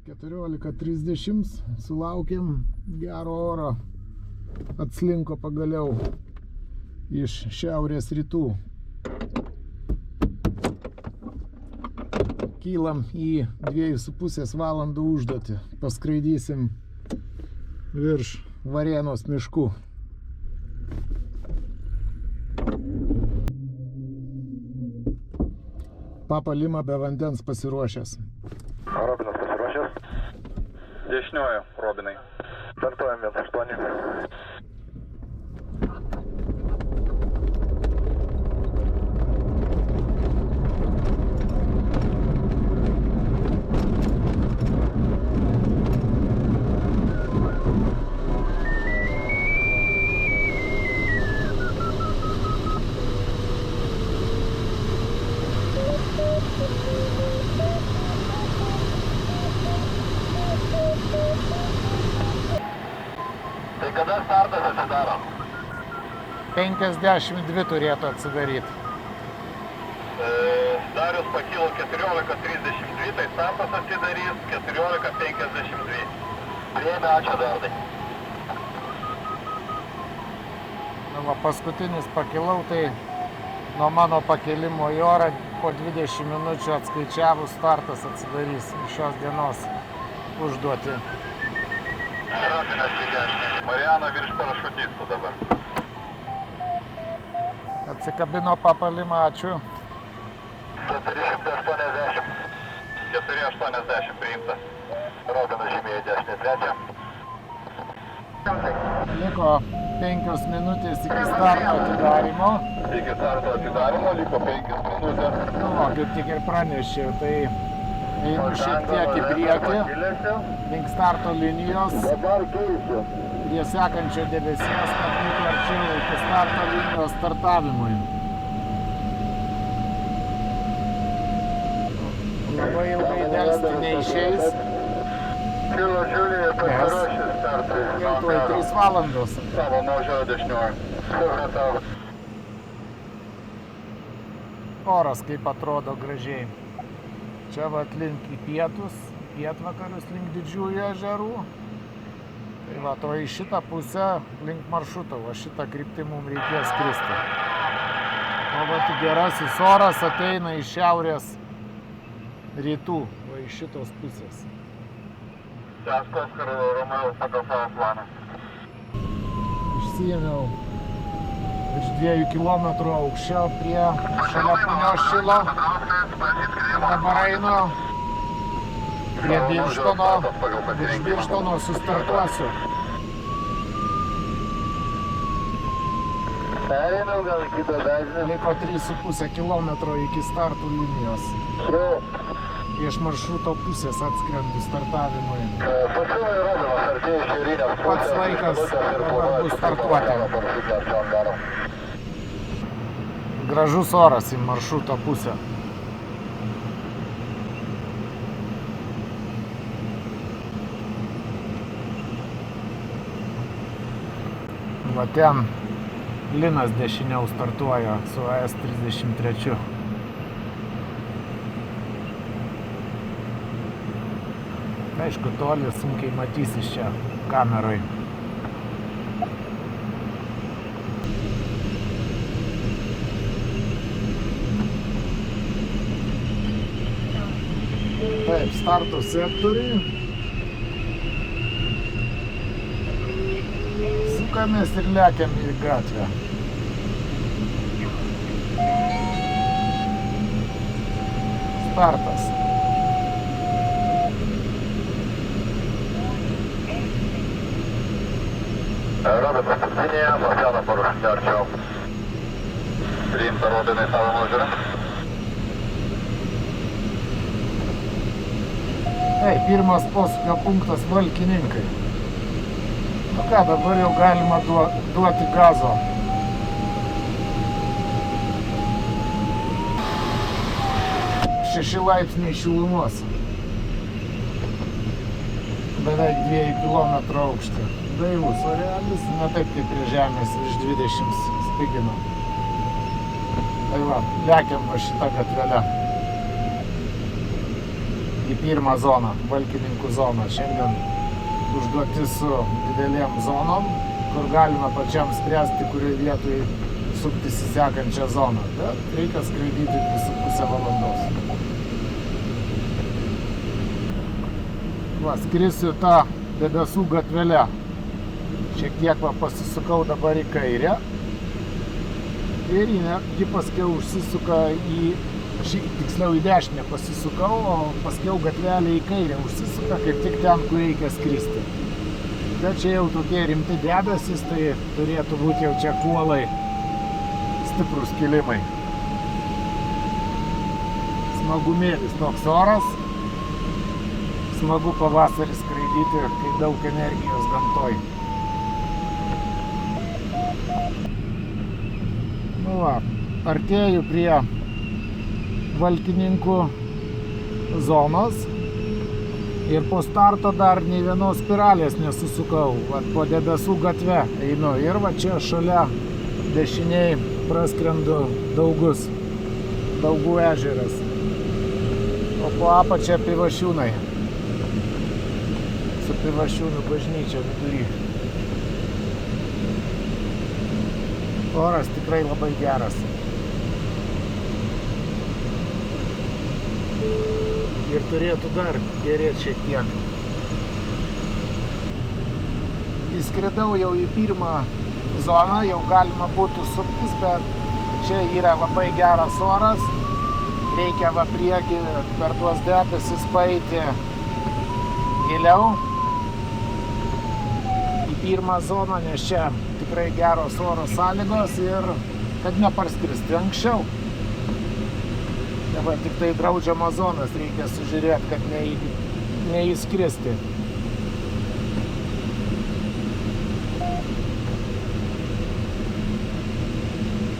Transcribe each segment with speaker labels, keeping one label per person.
Speaker 1: 14:30 sulaukėm gero oro, atslinko pagaliau iš šiaurės rytų. Kylam į 2,5 valandų užduotį, paskraidysim virš Varėnos miškų. Papa Lima be vandens pasiruošęs.
Speaker 2: Robinas pasiruošęs? Dešiniojo, Robinai. Startuojam 1-8. Tai kada startas atsidaro?
Speaker 1: 52 turėtų atsidaryti.
Speaker 2: Darius pakilo 14:32, tai startas atsidarys 14:52. Priėmė, ačiū Dardai.
Speaker 1: Va, paskutinis pakilau, tai nuo mano pakilimo į orą po 20 minučių atskaičiavus startas atsidarys šios dienos užduotį.
Speaker 2: Robinas į dešinę. Mariano virš parašutistų dabar.
Speaker 1: Atsikabino Papa Lima, ačiū.
Speaker 2: 480. 480 priimta. Robinas žymėjo dešinę trečią.
Speaker 1: Liko 5 minutės iki starto atidarimo.
Speaker 2: Iki starto atidarimo liko 5 minutės.
Speaker 1: Nu, kaip tik ir pranešiau, tai einu šiek tiek į priekį, link starto linijos,
Speaker 2: Dabar keisiu.
Speaker 1: prie sekančio debesies, kad būtų arčiau iki starto linijos startavimui. Labai ilgai delsti neišeis,
Speaker 2: Kilo Žiulija pasiruošęs startui.
Speaker 1: jau tuoj 3 valandos.
Speaker 2: Savo nuožiūrą dešiniojo. Supratau.
Speaker 1: Oras kaip atrodo gražiai. Čia va link į pietus, pietvakarius link Didžiųjų ežerų. Tai va, to į šitą pusę link maršruto, va šitą kryptį mums reikės skristi. O va, gerasis oras ateina iš šiaurės rytų, va iš šitos pusės.
Speaker 2: Testas ir Romeo pagal savo planą.
Speaker 1: Išsiėmiau virš 2 kilometrų aukščio prie šalia Punios Šilo. Dabar einu prie Birštono, virš Birštono sustartuosiu.
Speaker 2: Pereinau gal į kitą dažnį.
Speaker 1: Liko 3,5 kilometro iki startų linijos. Iš maršruto pusės atskrendu startavimui.
Speaker 2: Pasiūlai Robinas, artėja šiaurinės pusės.
Speaker 1: Pats laikas dabar bus startuoti. Gražus oras į maršruto pusę. Va ten Linas dešiniau startuoja su AS33. Aišku, toli sunkiai matysis čia kameroj. Taip, starto sektoriui. Sukamės ir lekiam į gatvę. Startas.
Speaker 2: Robinas atsinėja, Marciano parašyti arčiau. Priimta Robinai savo nuožiūrą.
Speaker 1: Tai, pirmas posūkio punktas Valkininkai. Nu ką, dabar jau galima duoti gazo. Šeši laipsniai šilumos. Beveik 2 kilometrų aukštį. Daivus orealis, ne taip kaip prie žemės, virš 20 spigino. Tai va, lekiam va šitą gatvelę. Į į pirmą zoną, Valkininkų zoną. Šiandien užduotis su didelėm zonom, kur galima pačiam spręsti, kurioje vietoje suktis į sekančią zoną. Bet reikia skraidyti 2,5 valandos. Va, skrisiu tą debesų gatvelę. Šiek tiek pasisukau dabar į kairę. Ir ji paskiau užsisuka tiksliau į dešinę pasisukau, o paskiau gatvelė į kairę užsisuka kaip tik ten, kur reikia skristi. Bet čia jau tokie rimti debesis, tai turėtų būti jau čia kuolai stiprus kilimai. Smagumėlis toks oras. Smagu pavasarį skraidyti, kai daug energijos gamtoj. Nu va, artėju prie Valkininkų zonos ir po starto dar nei vienos spiralės nesusukau. Va, po debesų gatve einu ir va čia šalia dešiniai praskrendu Daugus, Daugų ežeras, o po apačia Pivašiūnai su Pivašiūnų bažnyčia vidury. Oras tikrai labai geras. Ir turėtų dar gerėti šiek tiek. Įskridau jau į pirmą zoną, jau galima būtų suktis, bet čia yra labai geras oras. Reikia va priekį per tuos debesis paeiti giliau į pirmą zoną, nes čia tikrai geros oro sąlygos ir kad neparskristi anksčiau. Dabar tik tai draudžiamas zonas reikia sužiūrėti, kad neįskristi.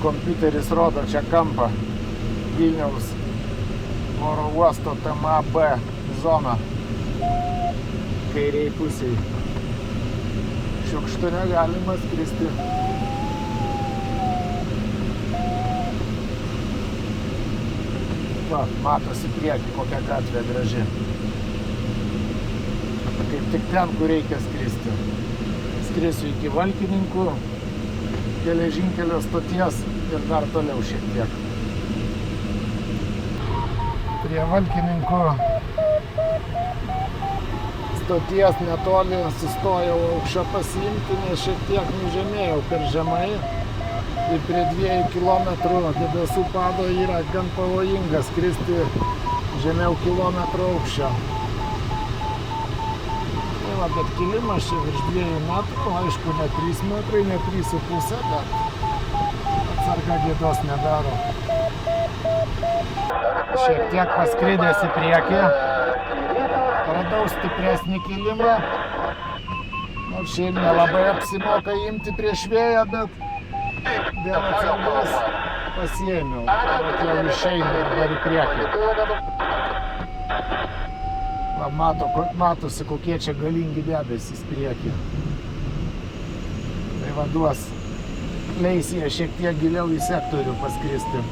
Speaker 1: Kompiuteris rodo čia kampą Vilniaus oro uosto TMA-B zona kairiai pusiai. Šiukštu negalima skristi. Va, matosi priekį, kokia gatvė graži. Kaip tik ten, kur reikia skristi. Skrisiu iki Valkininkų geležinkelio stoties ir dar toliau šiek tiek. Prie Valkininkų stoties netoli sustojau aukščio pasiimti, nes šiek tiek nužemėjau per žemai. Ir prie 2 kilometrų debesų pado yra gan pavojinga skristi žemiau kilometro aukščio. Tai va, bet kilimas čia virš 2 metrų, aišku, ne 3 metrai, ne 3,5, bet atsarga gėdos nedaro. Šiek tiek paskridęs į priekį, radau stipresnį kilimą. Nors šiaip nelabai apsimoka imti prieš vėją, bet dėl atsargos pasiėmiau, kad jau išeina dabar į priekį. Va, matosi, kokie čia galingi debesys priekį. Tai va, duos leis jie šiek tiek giliau į sektorių paskristi.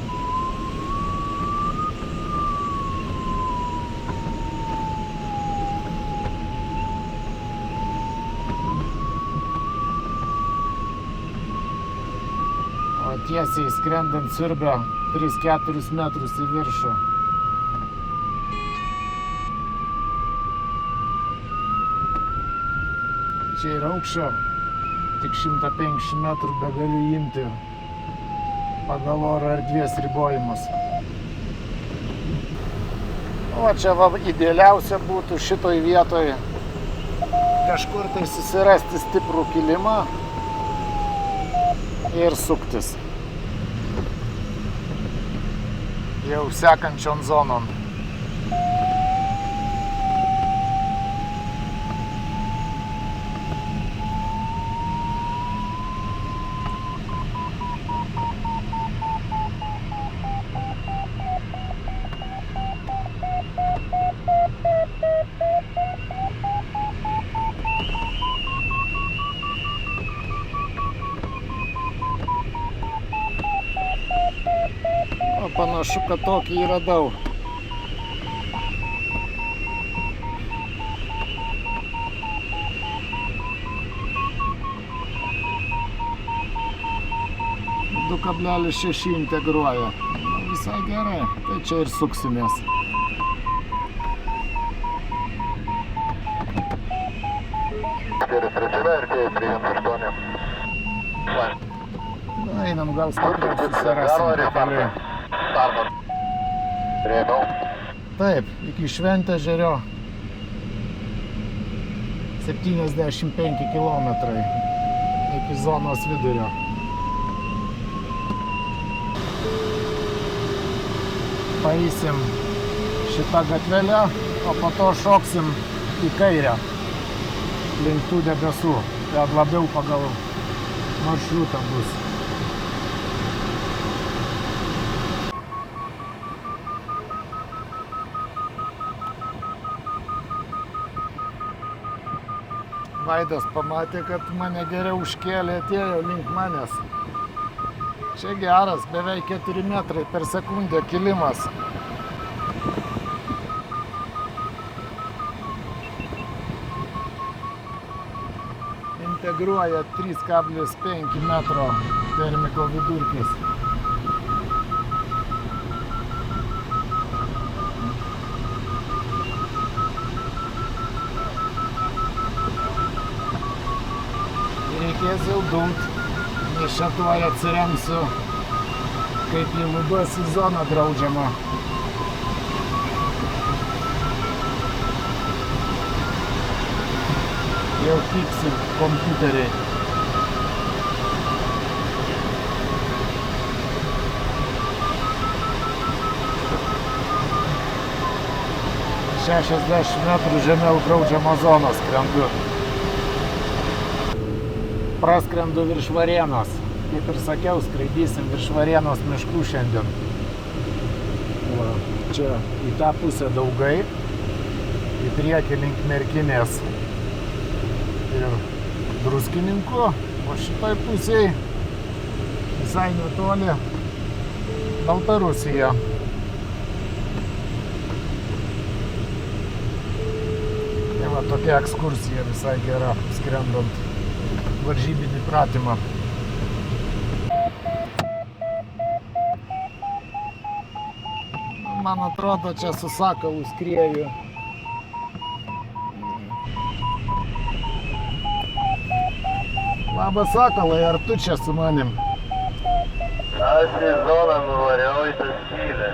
Speaker 1: Tiesiai skrendant siurbia 3-4 metrus į viršų. Čia yra aukščio, tik 150 metrų begaliu imti pagal oro erdvės ribojimus. O čia va, idealiausia būtų šitoj vietoj kažkur tai susirasti stiprų kilimą ir suktis. Jau sekančion zonom. Panašu, kad tokį radau. 2,6 integruoja. Visai gerai, tai čia ir suksimės. Einam, gal stipriau susirasim pakeliui. Taip, iki Šventežerio 75 kilometrai iki zonos vidurio. Paeisim šitą gatvelę, o po to šoksim į kairę link tų debesų. Kad labiau pagal maršrutą bus. Vaidas pamatė, kad mane geriau užkėlė, atėjo link manęs. Čia geras, beveik 4 metrai per sekundę kilimas. Integruoja 3,5 metro termiko vidurkis. Reikės jau dumt, nes čia tuoj atsiremsiu, kaip į lubas į zoną draudžiamą. Jau fiksi kompiuteriai. ...60 metrų žemiau draudžiamo zonos skrendu. Praskrendu virš Varėnos. Kaip ir sakiau, skraidysim virš Varėnos miškų šiandien. Va, čia į tą pusę Daugai, į priekį link Merkinės ir Druskininkų, o šitoj pusėj visai netoli Baltarusija. Tai va, tokia ekskursija visai gera, skrendant varžybinį pratimą. Man atrodo, čia su sakalu skrieju. Labas, sakalai, ar tu čia su manim?
Speaker 2: Aš į zoną nuvariau į tas skylę.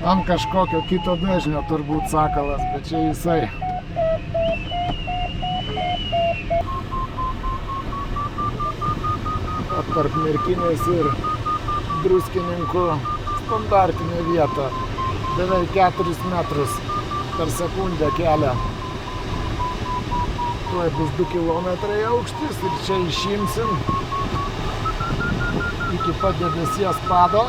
Speaker 1: Ant kažkokio kito dažnio turbūt sakalas, bet čia jisai. Tarp Merkinės ir Druskininkų standartinė vieta. Beveik 4 metrus per sekundę kelia. Tuoj bus 2 kilometrai aukštis ir čia išimsim iki pat debesies pado.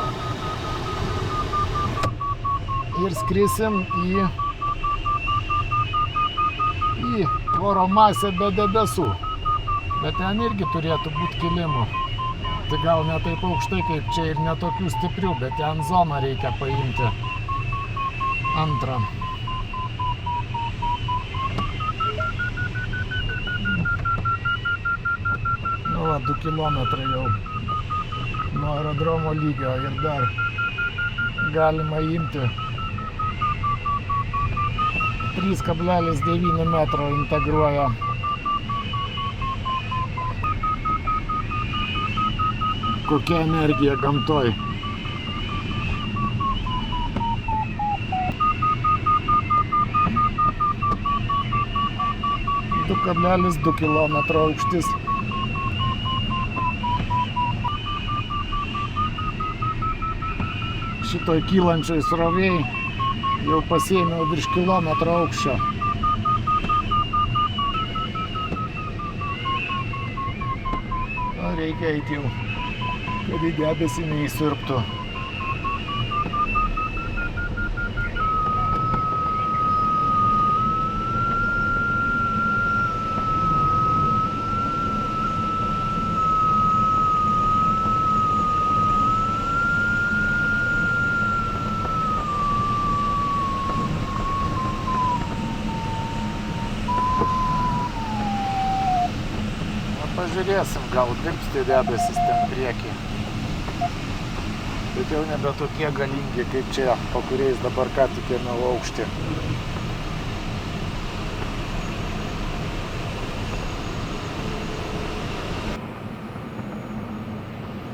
Speaker 1: Ir skrisim į oro masę be debesų. Bet ten irgi turėtų būti kilimų. Tai gal ne taip aukštai kaip čia ir ne tokių stiprių, bet ten zoną reikia paimti. Antrą. Nu va, 2 kilometrai jau nuo aerodromo lygio ir dar galima imti 3,9 metro integruoja. Kokia energija gamtoj. Du 2,2 kilometro aukštis. Šitoj kylančioj srovėj jau pasiėmiau virš kilometro aukščio. Reikia eiti jau, kad į debesį neįsirptų. Pažiūrėsim, gal dirbs tie debesis ten priekį. Bet jau nebe tokie galingi, kaip čia, po kuriais dabar ką tik ėmiau aukštį.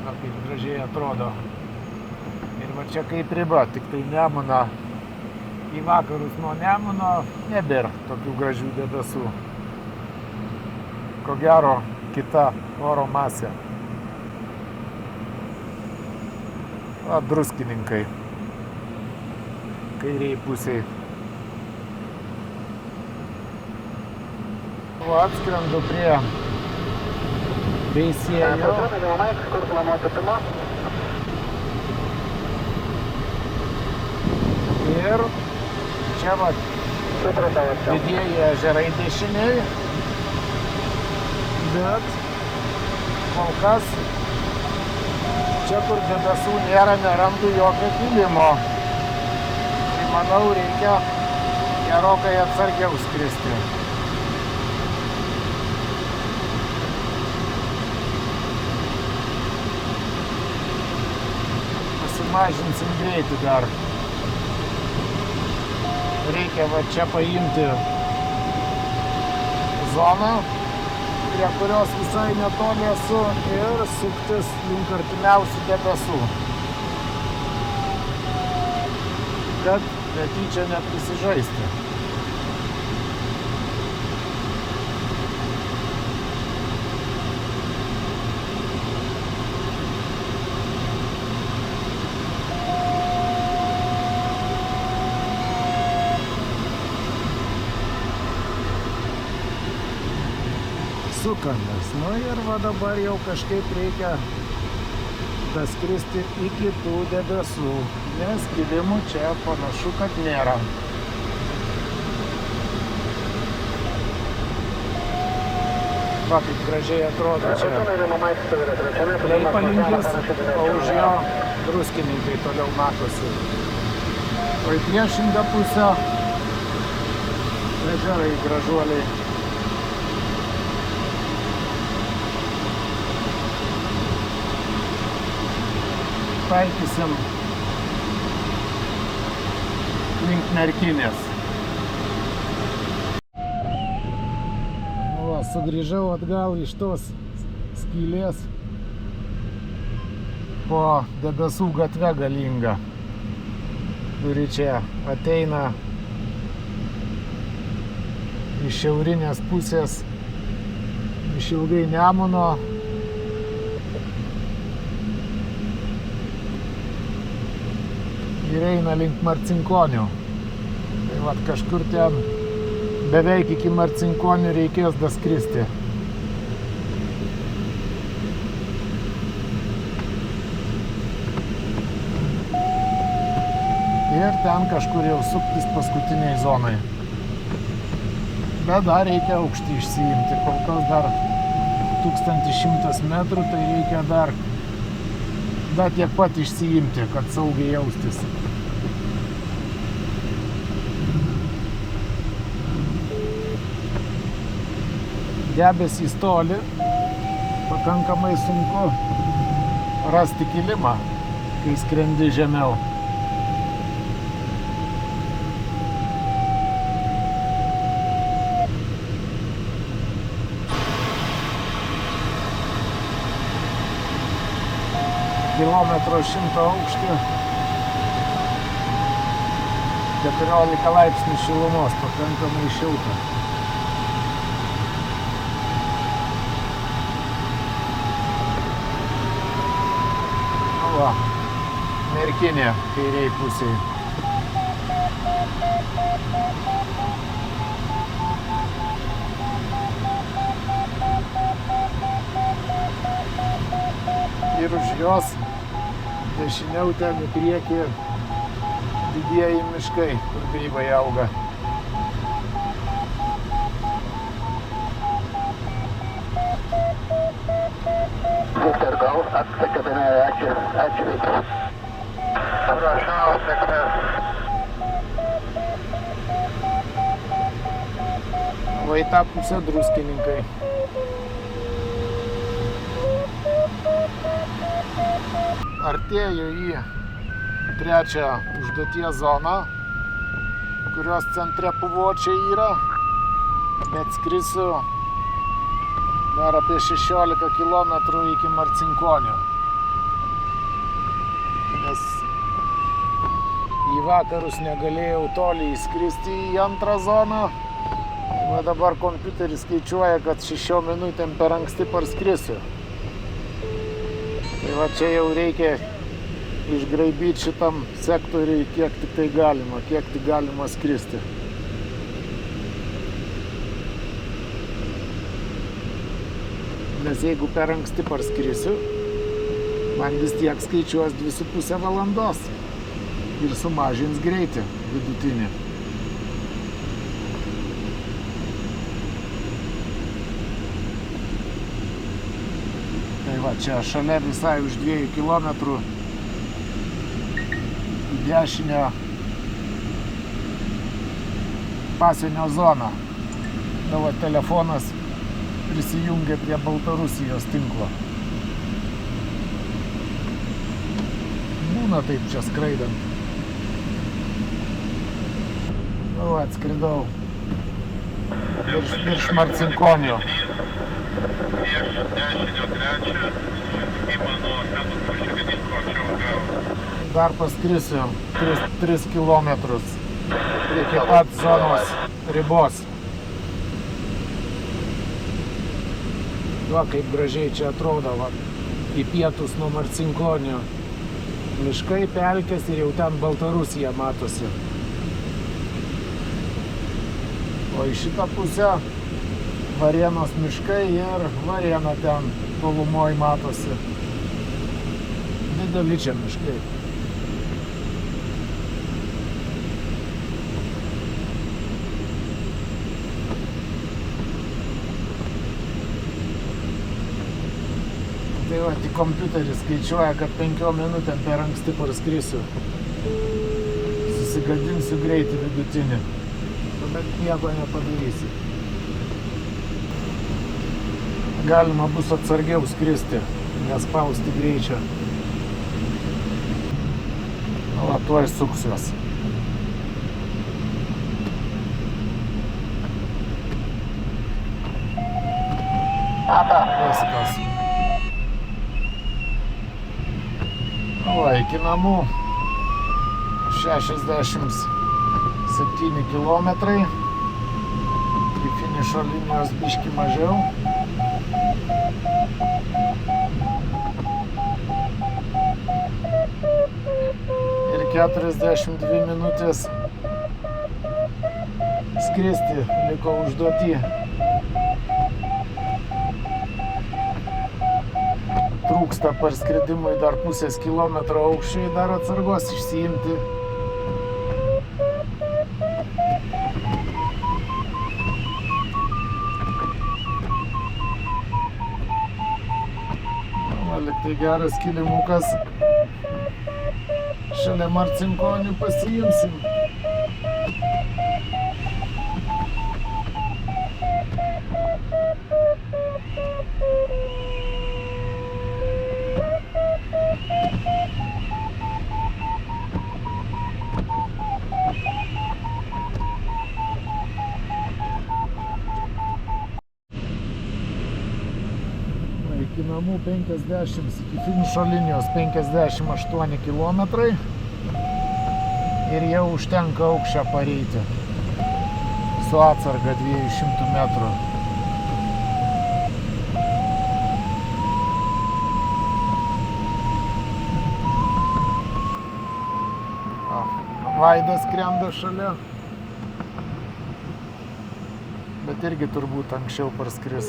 Speaker 1: Na, kaip gražiai atrodo. Ir va čia kaip riba, tik tai Nemuno. Į vakarus nuo Nemuno nebėra tokių gražių debesų. Ko gero, kita oro masė. Va, Druskininkai. Kairiai pusiai. O atskrendu prie Veisiejų. Ir čia va didieji ežerai dešiniai. Bet kol kas čia, kur debesų nėra, nerandu jokio kilimo. Tai manau, reikia gerokai atsargiau skristi. Pasimažinsim greitį dar. Reikia va čia paimti zoną, prie kurios visai netoli esu, ir suktis link artimiausių debesų, kad netyčia neprisižaisti. Sukamės. Nu ir va dabar jau kažkaip reikia daskristi iki tų debesų, nes kilimų čia panašu, kad nėra. Va, kaip gražiai atrodo čia Leipalinkis, o už jo Druskininkai toliau matosi. O į priešingą pusę ežerai gražuoliai. Taikysim link Merkinės. Va, sugrįžau atgal iš tos skylės po debesų gatve galinga, kuri čia ateina iš šiaurinės pusės, iš ilgai Nemuno. Ir eina link Marcinkonių. Tai vat kažkur ten beveik iki Marcinkonių reikės daskristi. Ir ten kažkur jau suktis paskutiniai zonai. Bet dar reikia aukštį išsiimti. Kol kas dar 1100 metrų, tai reikia dar tiek pat išsiimti, kad saugiai jaustis. Debesys toli, pakankamai sunku rasti kilimą, kai skrendi žemiau. Kilometro 100 aukštį, 14 laipsnių šilumos, pakankamai šilta. Va, Merkinė kairiai pusiai. Ir už jos dešiniau ten į priekį didieji miškai, kur grybai auga.
Speaker 2: Viktor, gal atsekėdami ačiū Viktor. Prašau, sėkmės.
Speaker 1: Va į tą pusę Druskininkai. artėju į trečią užduoties zoną, kurios centre Puvočiai yra, bet skrisiu dar apie 16 km iki Marcinkonio. Nes į vakarus negalėjau toli įskristi į antrą zoną. Va dabar kompiuteris skaičiuoja, kad 6 minutėm per anksti parskrisiu. Tai va čia jau reikia išgraibyti šitam sektoriui kiek tik galima skristi. Nes jeigu per anksti parskrisiu, man vis tiek skaičiuos 2,5 valandos ir sumažins greitį vidutinį. Tai va, čia šalia visai už 2 kilometrų į dešinę pasienio zoną. Tavo telefonas prisijungia prie Baltarusijos tinklo. Būna taip čia skraidant. Nu, atskridau virš Marcinkonio. Dar paskrisiu 3 kilometrus iki pat zonos ribos. Va, kaip gražiai čia atrodo, va, į pietus nuo Marcinkonio. Miškai, pelkės ir jau ten Baltarusija matosi. O į šitą pusę Varėnos miškai ir Varėna ten tolumoj matosi. Dideli čia miškai. Tai va, tik kompiuteris skaičiuoja, kad 5 minutėm per anksti parskrisiu. Susigadinsiu greitį vidutinį. Bet nieko nepadarysi. Galima bus atsargiau skristi, nespausti greičio. Va, tuoj suksiuos. Viskas. Va, iki namų 67 kilometrai. Iki finišo linijos biškį mažiau. Ir 42 minutės skristi liko užduotį. Trūksta parskridimui dar pusės kilometro aukščiai, dar atsargos išsiimti. Liktai geras kilimukas. Šalia Marcinkonių pasiimsim. Iki namų 50, iki finišo linijos 58 kilometrai ir jau užtenka aukščio pareiti su atsarga 200 metrų. Vaidas skrenda šalia, bet irgi turbūt anksčiau parskris.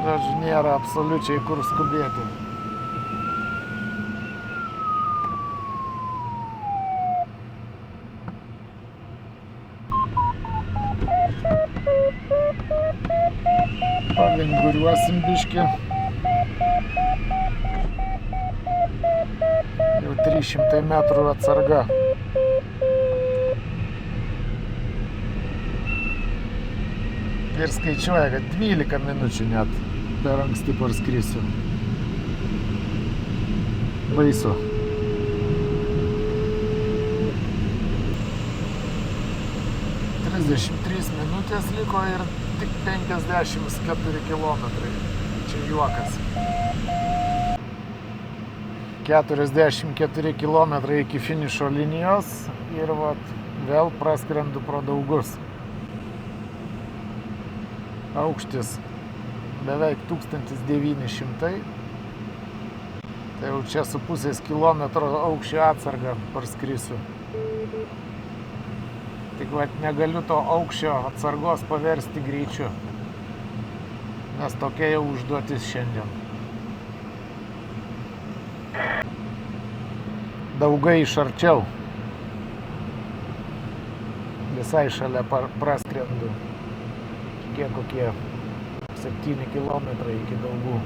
Speaker 1: Žodžiu, nėra absoliučiai kur skubėti. Pavinguriuosim biškį. Jau 300 metrų atsarga. Ir skaičiuoja, kad 12 minučių net per anksti parskrisiu. Baisu. Minutės liko ir tik 54 kilometrai. Čia juokas. 44 kilometrai iki finišo linijos ir vat vėl praskrendu pro Daugus. Aukštis beveik 1900. Tai jau čia su pusės kilometro aukščio atsargą parskrisiu. Tik vat negaliu to aukščio atsargos paversti greičiu, nes tokia jau užduotis šiandien. Daugai iš arčiau. Visai šalia praskrendu. Kiek kokie 7 kilometrai iki Daugų.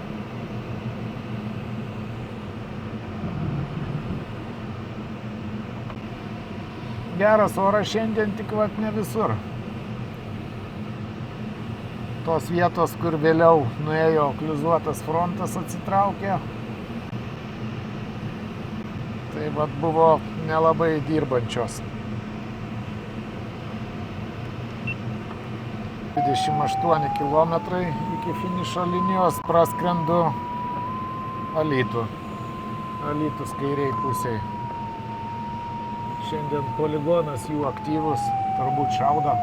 Speaker 1: Geras oras šiandien, tik vat ne visur. Tos vietos, kur vėliau nuėjo okliuzuotas frontas, atsitraukė. Tai vat buvo nelabai dirbančios. 28 kilometrai iki finišo linijos, praskrendu Alytų. Alytus kairiai pusiai. Šiandien poligonas jų aktyvus, turbūt šaudo.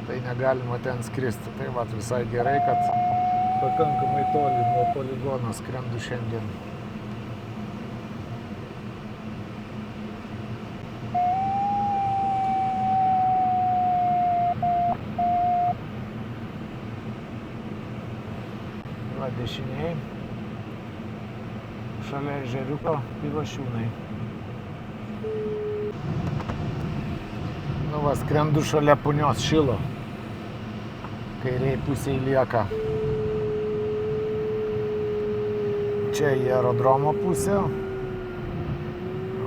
Speaker 1: Tai negalima ten skristi. Tai vat visai gerai, kad pakankamai toli nuo poligono skrendu šiandien. Va dešiniai. Šalia ežeriuko Pivašiūnai. Nu va, skrendu šalia Punios Šilo. Kairiai pusiai lieka. Čia į aerodromo pusę,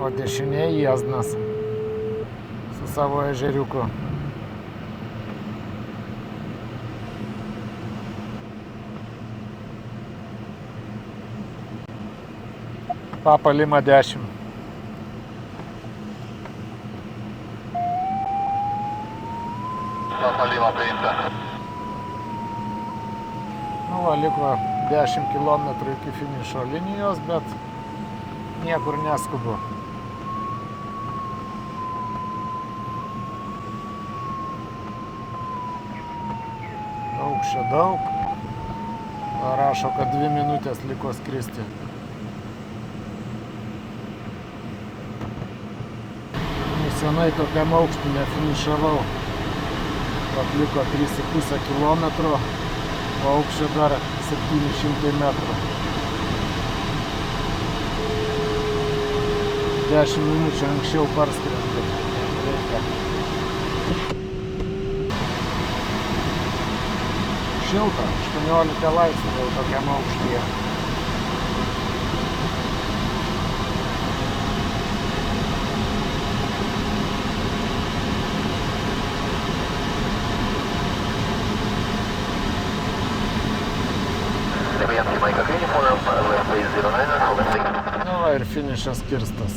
Speaker 1: o dešiniai Jieznas su savo ežeriuku. Papa Lima 10.
Speaker 2: Papa Lima priimta.
Speaker 1: Nu va, liko 10 km iki finišo linijos, bet niekur neskubu. Aukščio daug. Rašo, kad 2 minutės liko skristi. Senai tokiam aukštį nefinišavau. Atliko 3,5 kilometro, o aukščio dar 700 metrų. 10 minučių anksčiau parskrendu. Reikia. Šilta, 18 laipsnių jau tokiam aukštyje. Nu va, ir finišas kirstas.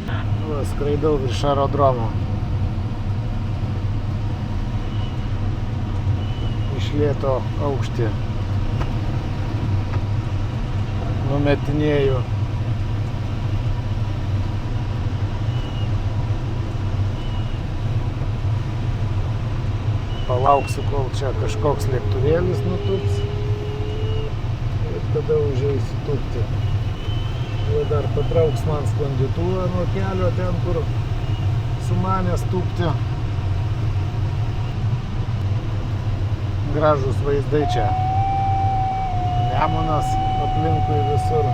Speaker 1: Nu va, skraidau virš aerodromo. Iš lėto aukštį. Numetinėju. Palauksiu, kol čia kažkoks lėktuvėlis nutūps ir tada užeisiu tūpti. O dar patrauks man sklandytuvą nuo kelio ten, kur sumanęs tūpti. Gražūs vaizdai čia. Nemunas aplinkui visur.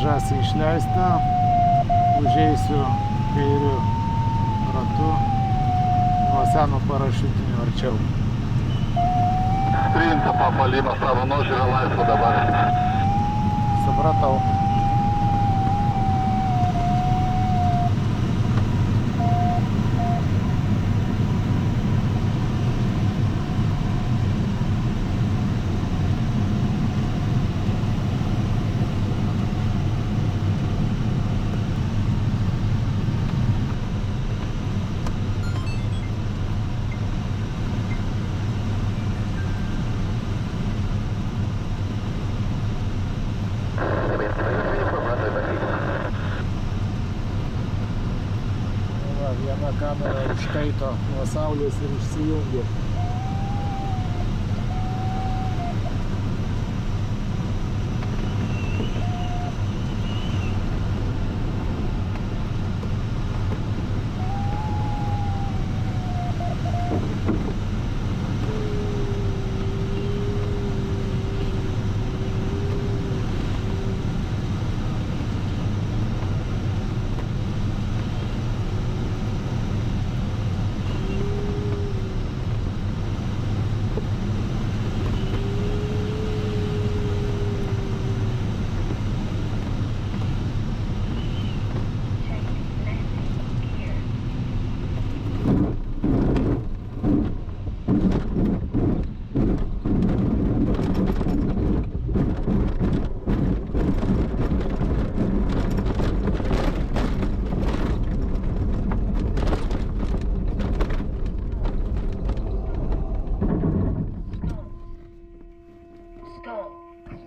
Speaker 1: žąsį išleista, užeisiu kairiu ratu nuo seno parašiutinio arčiau.
Speaker 2: Priimta papalino savo nuožiūrą laisvą dabar.
Speaker 1: Supratau. Viena kamera užkaito nuo saulės ir išsijungė.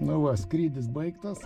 Speaker 1: Nu va, skrydis baigtas.